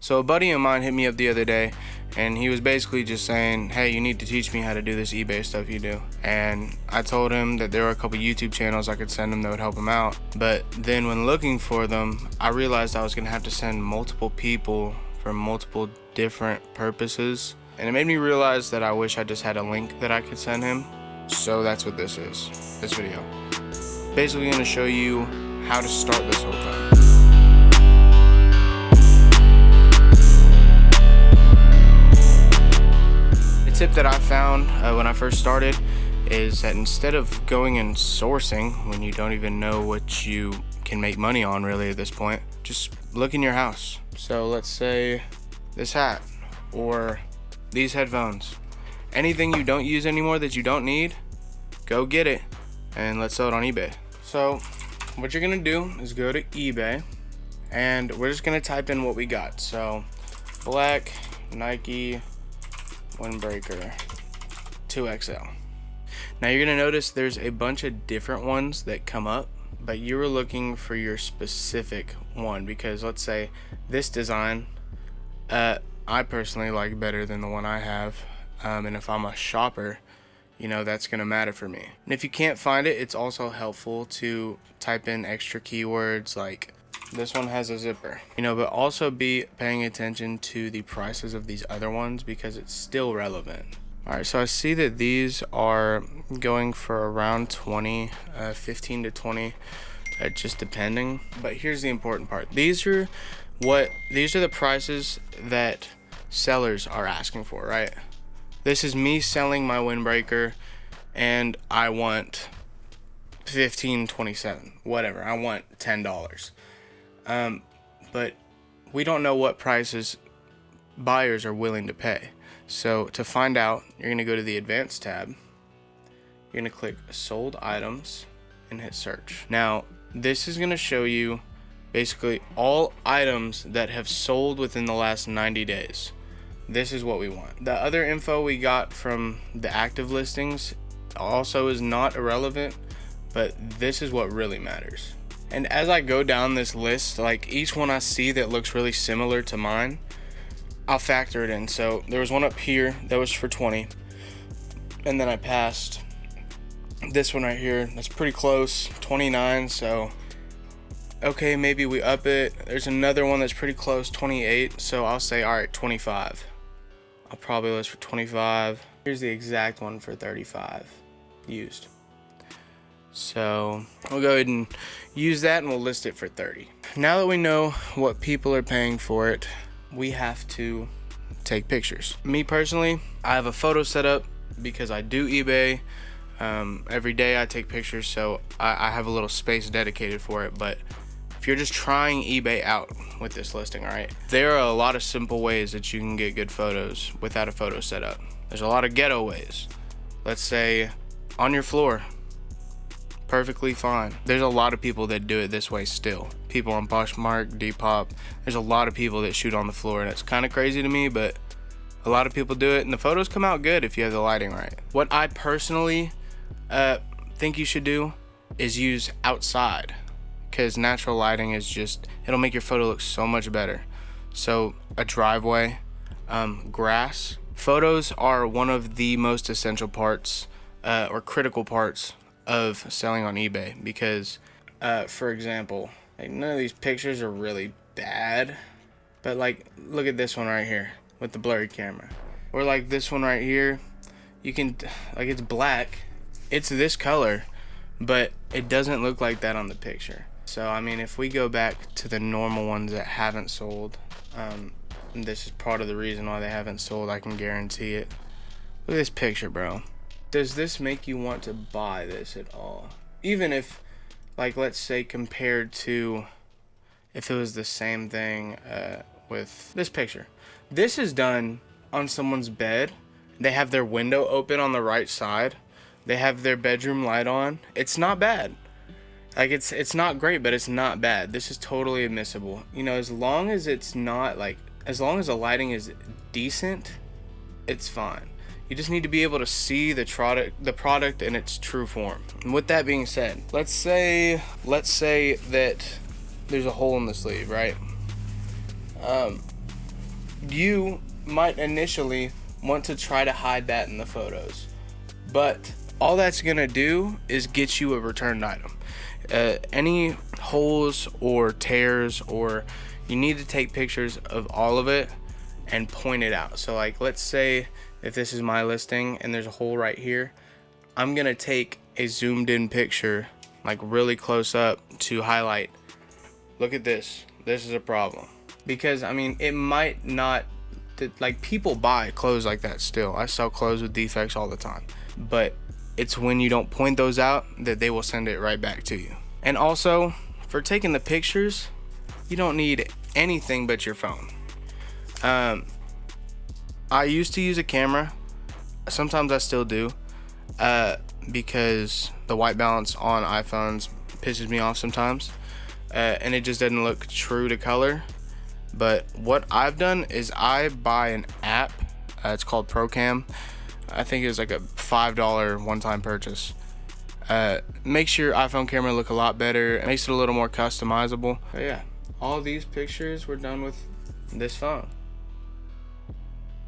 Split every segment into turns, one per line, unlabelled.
So a buddy of mine hit me up the other day, and he was basically just saying, hey, you need to teach me how to do this eBay stuff you do. And I told him that there were a couple YouTube channels I could send him that would help him out. But then when looking for them, I realized I was gonna have to send multiple people for multiple different purposes. And it made me realize that I wish I just had a link that I could send him. So that's what this is, this video. Basically gonna show you how to start this whole thing. The tip that I found when I first started is that instead of going and sourcing when you don't even know what you can make money on really at this point, just look in your house. So let's say this hat or these headphones. Anything you don't use anymore that you don't need, go get it and let's sell it on eBay. So what you're gonna do is go to eBay and we're just gonna type in what we got. So black Nike windbreaker 2XL. Now you're gonna notice there's a bunch of different ones that come up, but you were looking for your specific one because let's say this design I personally like better than the one I have, and if I'm a shopper, you know, that's gonna matter for me. And if you can't find it, it's also helpful to type in extra keywords like this one has a zipper, you know, but also be paying attention to the prices of these other ones because it's still relevant. All right, so I see that these are going for around 20, 15 to 20, just depending. But here's the important part. These are the prices that sellers are asking for, right? This is me selling my windbreaker and I want $15.27, whatever. I want $10. But we don't know what prices buyers are willing to pay. So to find out, you're gonna go to the advanced tab. You're gonna click sold items and hit search. Now, this is gonna show you basically all items that have sold within the last 90 days. This is what we want. The other info we got from the active listings also is not irrelevant, but this is what really matters. And as I go down this list, like each one I see that looks really similar to mine, I'll factor it in. So there was one up here that was for 20, and then I passed this one right here that's pretty close, 29. So okay, maybe we up it. There's another one that's pretty close, 28. So I'll say, all right, 25. I'll probably list for 25. Here's the exact one for 35 used. So we'll go ahead and use that and we'll list it for 30. Now that we know what people are paying for it, we have to take pictures. Me personally, I have a photo set up because I do eBay. Every day I take pictures, so I have a little space dedicated for it. But if you're just trying eBay out with this listing, all right, there are a lot of simple ways that you can get good photos without a photo setup. There's a lot of ghetto ways. Let's say on your floor, perfectly fine. There's a lot of people that do it this way still. People on Poshmark, Depop, there's a lot of people that shoot on the floor, and it's kind of crazy to me, but a lot of people do it, and the photos come out good if you have the lighting right. What I personally think you should do is use outside, because natural lighting is just, it'll make your photo look so much better. So a driveway, grass. Photos are one of the most essential parts or critical parts of selling on eBay because for example, like none of these pictures are really bad, but like look at this one right here with the blurry camera, or like this one right here, you can, like, it's black, it's this color, but it doesn't look like that on the picture. So I mean, if we go back to the normal ones that haven't sold, this is part of the reason why they haven't sold, I can guarantee it. Look at this picture, bro. Does this make you want to buy this at all? Even if, like, let's say compared to if it was the same thing with this picture. This is done on someone's bed. They have their window open on the right side. They have their bedroom light on. It's not bad. Like, it's not great, but it's not bad. This is totally admissible. You know, as long as it's not, like, as long as the lighting is decent, it's fine. You just need to be able to see the product in its true form. And with that being said, let's say that there's a hole in the sleeve, right? you might initially want to try to hide that in the photos, but all that's gonna do is get you a returned item. Any holes or tears, or you need to take pictures of all of it and point it out. So like, let's say if this is my listing and there's a hole right here, I'm gonna take a zoomed in picture, like really close up, to highlight, look at this, this is a problem. Because I mean, it might not, like, people buy clothes like that still. I sell clothes with defects all the time, but it's when you don't point those out that they will send it right back to you. And also, for taking the pictures, you don't need anything but your phone. I used to use a camera. Sometimes I still do, because the white balance on iPhones pisses me off sometimes, and it just doesn't look true to color. But what I've done is I buy an app. It's called ProCam. I think it's like a $5 one-time purchase. Makes your iPhone camera look a lot better. It makes it a little more customizable. But yeah, all these pictures were done with this phone,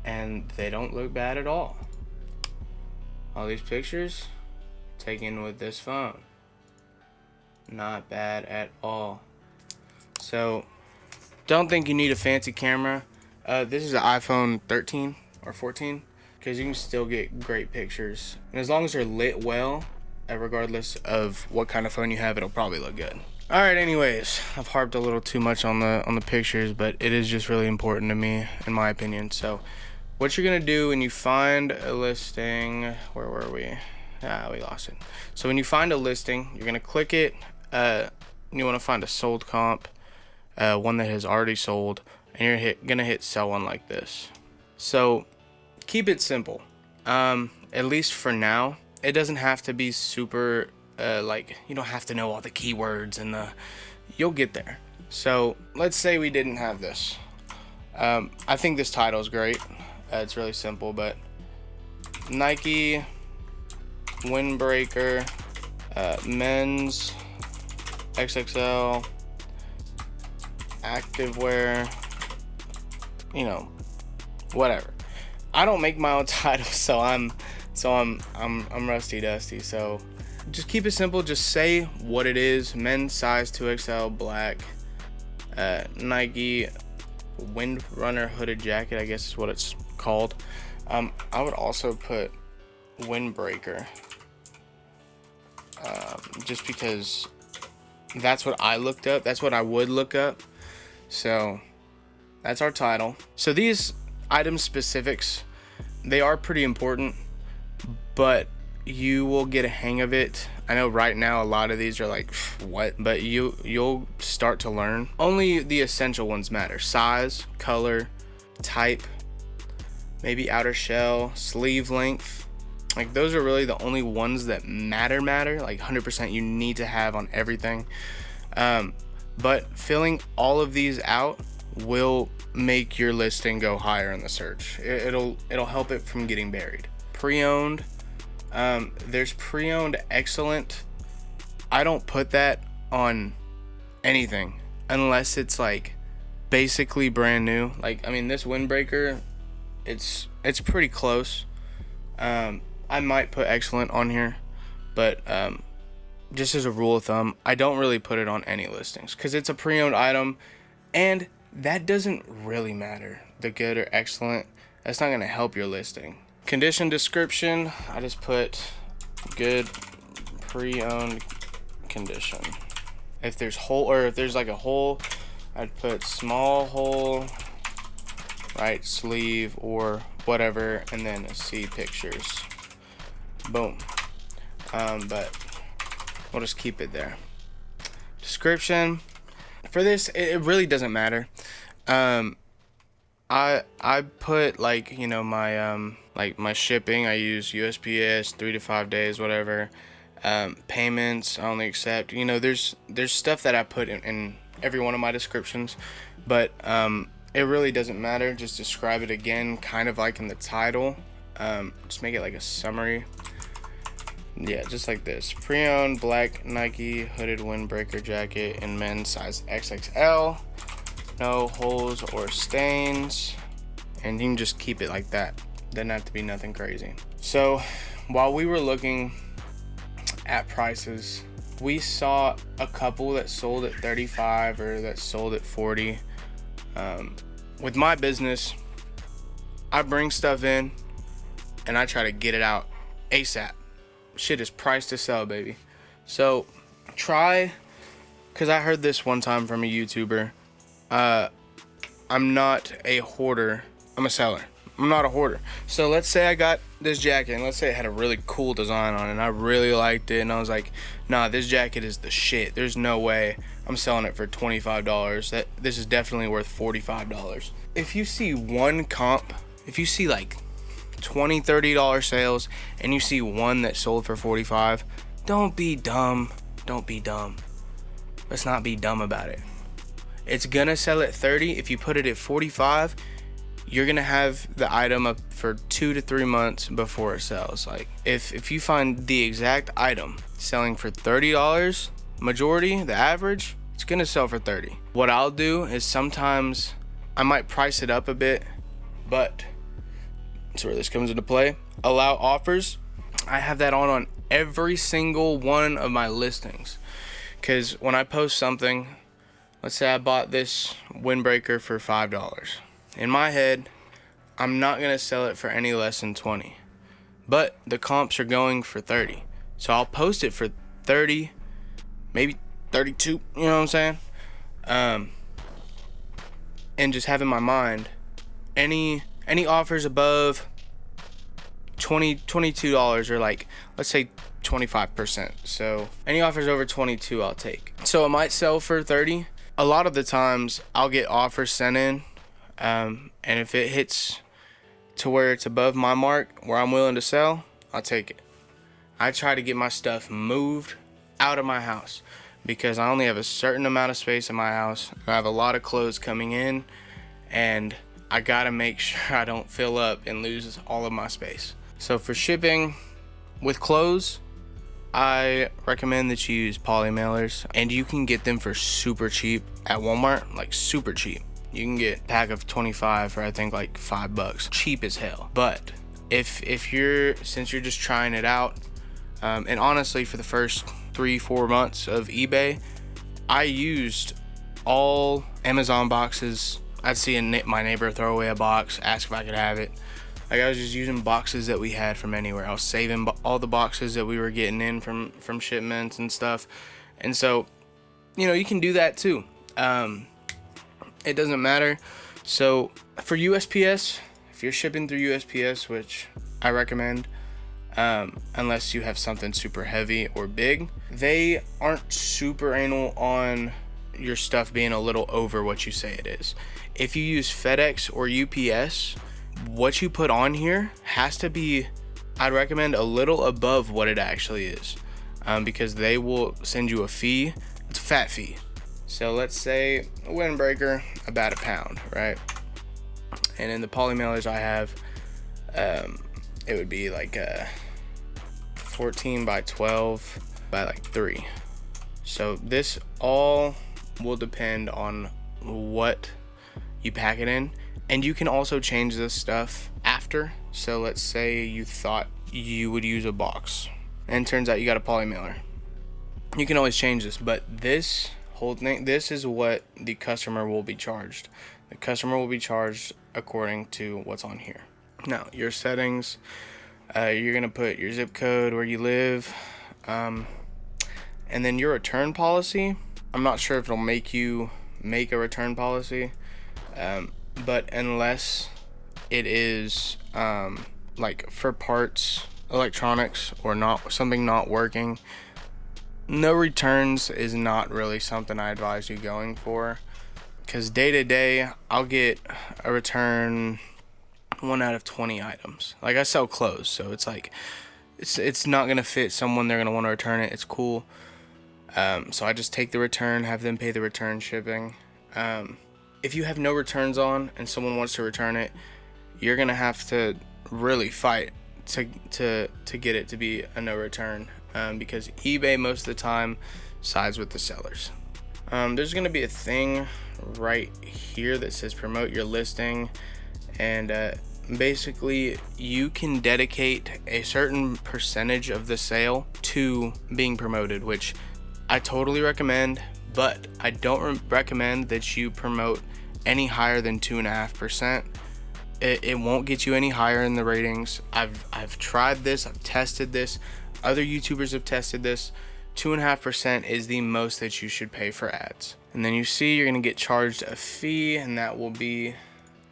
and they don't look bad at all. All these pictures taken with this phone, not bad at all. So don't think you need a fancy camera. This is an iPhone 13 or 14, because you can still get great pictures, and as long as they're lit well, regardless of what kind of phone you have, it'll probably look good. All right, anyways, I've harped a little too much on the pictures, but it is just really important to me, in my opinion. So what you're gonna do when you find a listing, where were we? We lost it. So when you find a listing, you're gonna click it. You wanna find a sold comp, one that has already sold, and you're gonna hit sell one like this. So keep it simple, at least for now. It doesn't have to be super, like, you don't have to know all the keywords and you'll get there. So let's say we didn't have this. I think this title is great. It's really simple, but Nike windbreaker, men's XXL activewear, you know, whatever. I don't make my own titles, so I'm rusty dusty. So just keep it simple. Just say what it is. Men's size 2XL black, Nike windrunner hooded jacket, I guess is what it's called. I would also put windbreaker, just because that's what I looked up. That's what I would look up. So that's our title. So these item specifics, they are pretty important, but you will get a hang of it. I know right now a lot of these are like, what? But you'll start to learn. Only the essential ones matter. Size, color, type, maybe outer shell, sleeve length. Like, those are really the only ones that matter. Like 100% you need to have on everything. But filling all of these out will make your listing go higher in the search. It'll help it from getting buried. Pre-owned, there's pre-owned excellent. I don't put that on anything unless it's like basically brand new. Like, I mean, this windbreaker, it's pretty close. I might put excellent on here, but just as a rule of thumb, I don't really put it on any listings because it's a pre-owned item, and that doesn't really matter. The good or excellent, that's not going to help your listing. Condition description, I just put good pre-owned condition. If there's hole, or if there's like a hole, I'd put small hole, right sleeve or whatever, and then see pictures. Boom. But we'll just keep it there. Description for this, it really doesn't matter. I put, like, you know, my like my shipping, I use USPS, 3 to 5 days, whatever. Payments I only accept, you know, there's stuff that I put in every one of my descriptions, but it really doesn't matter. Just describe it again, kind of like in the title. Just make it like a summary. Yeah, just like this. Pre-owned black Nike hooded windbreaker jacket in men's size XXL. No holes or stains. and you can just keep it like that. Doesn't have to be nothing crazy. So while we were looking at prices, we saw a couple that sold at 35 or that sold at 40. With my business, I bring stuff in and I try to get it out ASAP. Shit is priced to sell, baby. So try, because I heard this one time from a YouTuber, I'm not a hoarder, I'm a seller. I'm not a hoarder. So let's say I got this jacket, and let's say it had a really cool design on it, and I really liked it, and I was like, nah, this jacket is the shit. There's no way I'm selling it for $25. This is definitely worth $45. If you see one comp, if you see like $20, $30 sales, and you see one that sold for $45, don't be dumb. Don't be dumb. Let's not be dumb about it. It's gonna sell at 30. If you put it at 45, you're gonna have the item up for 2 to 3 months before it sells. Like if you find the exact item selling for $30, majority, the average, it's gonna sell for 30. What I'll do is sometimes I might price it up a bit, but that's where this comes into play. Allow offers. I have that on every single one of my listings, because when I post something, let's say I bought this windbreaker for $5. In my head, I'm not gonna sell it for any less than 20, but the comps are going for 30, so I'll post it for 30, maybe 32. You know what I'm saying? And just have in my mind any offers above $22 or like, let's say 25%. So any offers over 22 I'll take. So it might sell for 30. A lot of the times I'll get offers sent in, and if it hits to where it's above my mark where I'm willing to sell, I'll take it. I try to get my stuff moved out of my house because I only have a certain amount of space in my house. I have a lot of clothes coming in, and I gotta make sure I don't fill up and lose all of my space. So for shipping with clothes, I recommend that you use poly mailers, and you can get them for super cheap at Walmart, like super cheap. You can get a pack of 25 for I think like $5, cheap as hell. But if you're, since you're just trying it out, and honestly for the first 3-4 months of eBay, I used all Amazon boxes. I'd see my neighbor throw away a box, ask if I could have it. Like I was just using boxes that we had from anywhere. I was saving all the boxes that we were getting in from shipments and stuff. And so, you know, you can do that too. It doesn't matter. So for USPS, if you're shipping through USPS, which I recommend, unless you have something super heavy or big, they aren't super anal on your stuff being a little over what you say it is. If you use FedEx or UPS, what you put on here has to be, I'd recommend, a little above what it actually is, because they will send you a fee. It's a fat fee. So let's say a windbreaker, about £1, right? And in the poly mailers I have, it would be like a 14 by 12 by like 3. So this all will depend on what you pack it in, and you can also change this stuff after. So let's say you thought you would use a box, and turns out you got a poly mailer. You can always change this, but this whole thing, this is what the customer will be charged. The customer will be charged according to what's on here. Now, your settings, you're gonna put your zip code, where you live, and then your return policy. I'm not sure if it'll make you make a return policy, but unless it is like for parts, electronics, or not something not working, no returns is not really something I advise you going for, because day to day I'll get a return 1 out of 20 items. Like I sell clothes, so it's like it's not gonna fit someone, they're gonna want to return it. It's cool. So I just take the return, have them pay the return shipping. If you have no returns on and someone wants to return it, you're gonna have to really fight to get it to be a no return, because eBay most of the time sides with the sellers. There's gonna be a thing right here that says promote your listing, and basically you can dedicate a certain percentage of the sale to being promoted, which I totally recommend, but I don't recommend that you promote any higher than 2.5%. It won't get you any higher in the ratings. I've tried this, I've tested this, other YouTubers have tested this. 2.5% is the most that you should pay for ads. And then you see you're gonna get charged a fee, and that will be,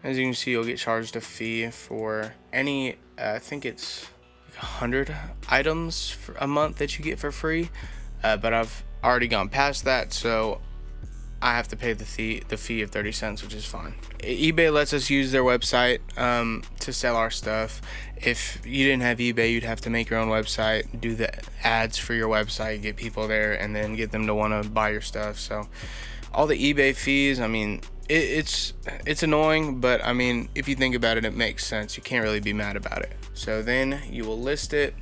as you can see, you'll get charged a fee for any, I think it's like 100 items for a month that you get for free. But I've already gone past that, so I have to pay the fee of 30 cents, which is fine. eBay lets us use their website to sell our stuff. If you didn't have eBay, you'd have to make your own website, do the ads for your website, get people there, and then get them to want to buy your stuff. So all the eBay fees, I mean, it's annoying, but I mean, if you think about it, it makes sense. You can't really be mad about it. So then you will list it,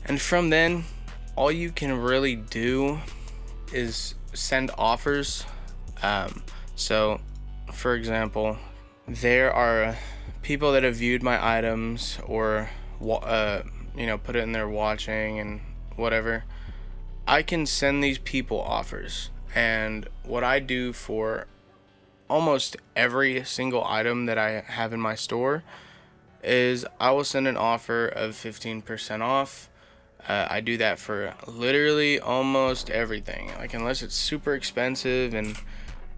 and from then, all you can really do is send offers. So for example, there are people that have viewed my items or put it in there watching and whatever. I can send these people offers, and what I do for almost every single item that I have in my store is I will send an offer of 15% off. I do that for literally almost everything. Like, unless it's super expensive and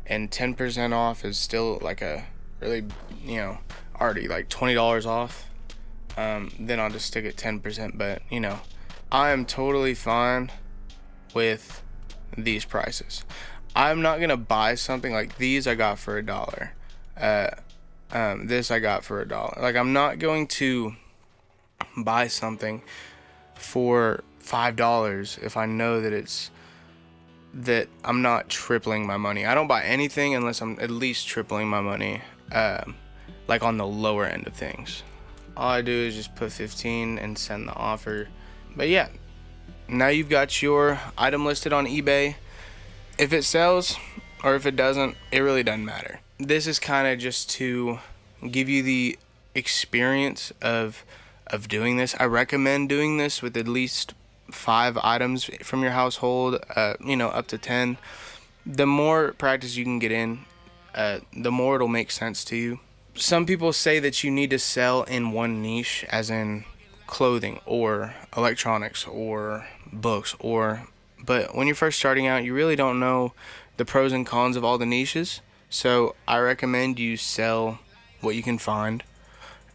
10% off is still like a really, already like $20 off, then I'll just stick at 10%. But I am totally fine with these prices. I'm not gonna buy something like these I got for $1. This I got for $1. Like, I'm not going to buy something for $5 if I know that I'm not tripling my money. I don't buy anything unless I'm at least tripling my money, like on the lower end of things. All I do is just put 15 and send the offer. But yeah, now you've got your item listed on eBay. If it sells or if it doesn't, it really doesn't matter. This is kind of just to give you the experience of doing this. I recommend doing this with at least 5 items from your household, up to 10. The more practice you can get in, the more it'll make sense to you. Some people say that you need to sell in one niche, as in clothing or electronics or books, but when you're first starting out, you really don't know the pros and cons of all the niches. So I recommend you sell what you can find,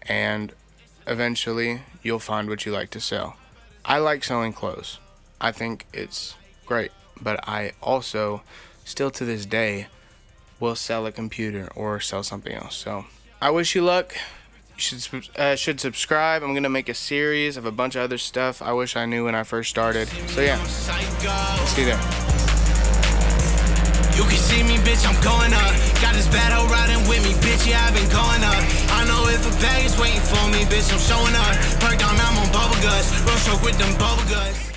and eventually you'll find what you like to sell. I like selling clothes. I think it's great, but I also still to this day will sell a computer or sell something else. So I wish you luck. You should subscribe. I'm gonna make a series of a bunch of other stuff I wish I knew when I first started. So yeah, see you there.
You can see me, bitch, I'm going up. Got this bad hoe riding with me, bitch, yeah, I've been going up. I know if a bag is waiting for me, bitch, I'm showing up. Perk down, I'm on bubble guts. Road stroke with them bubble guts.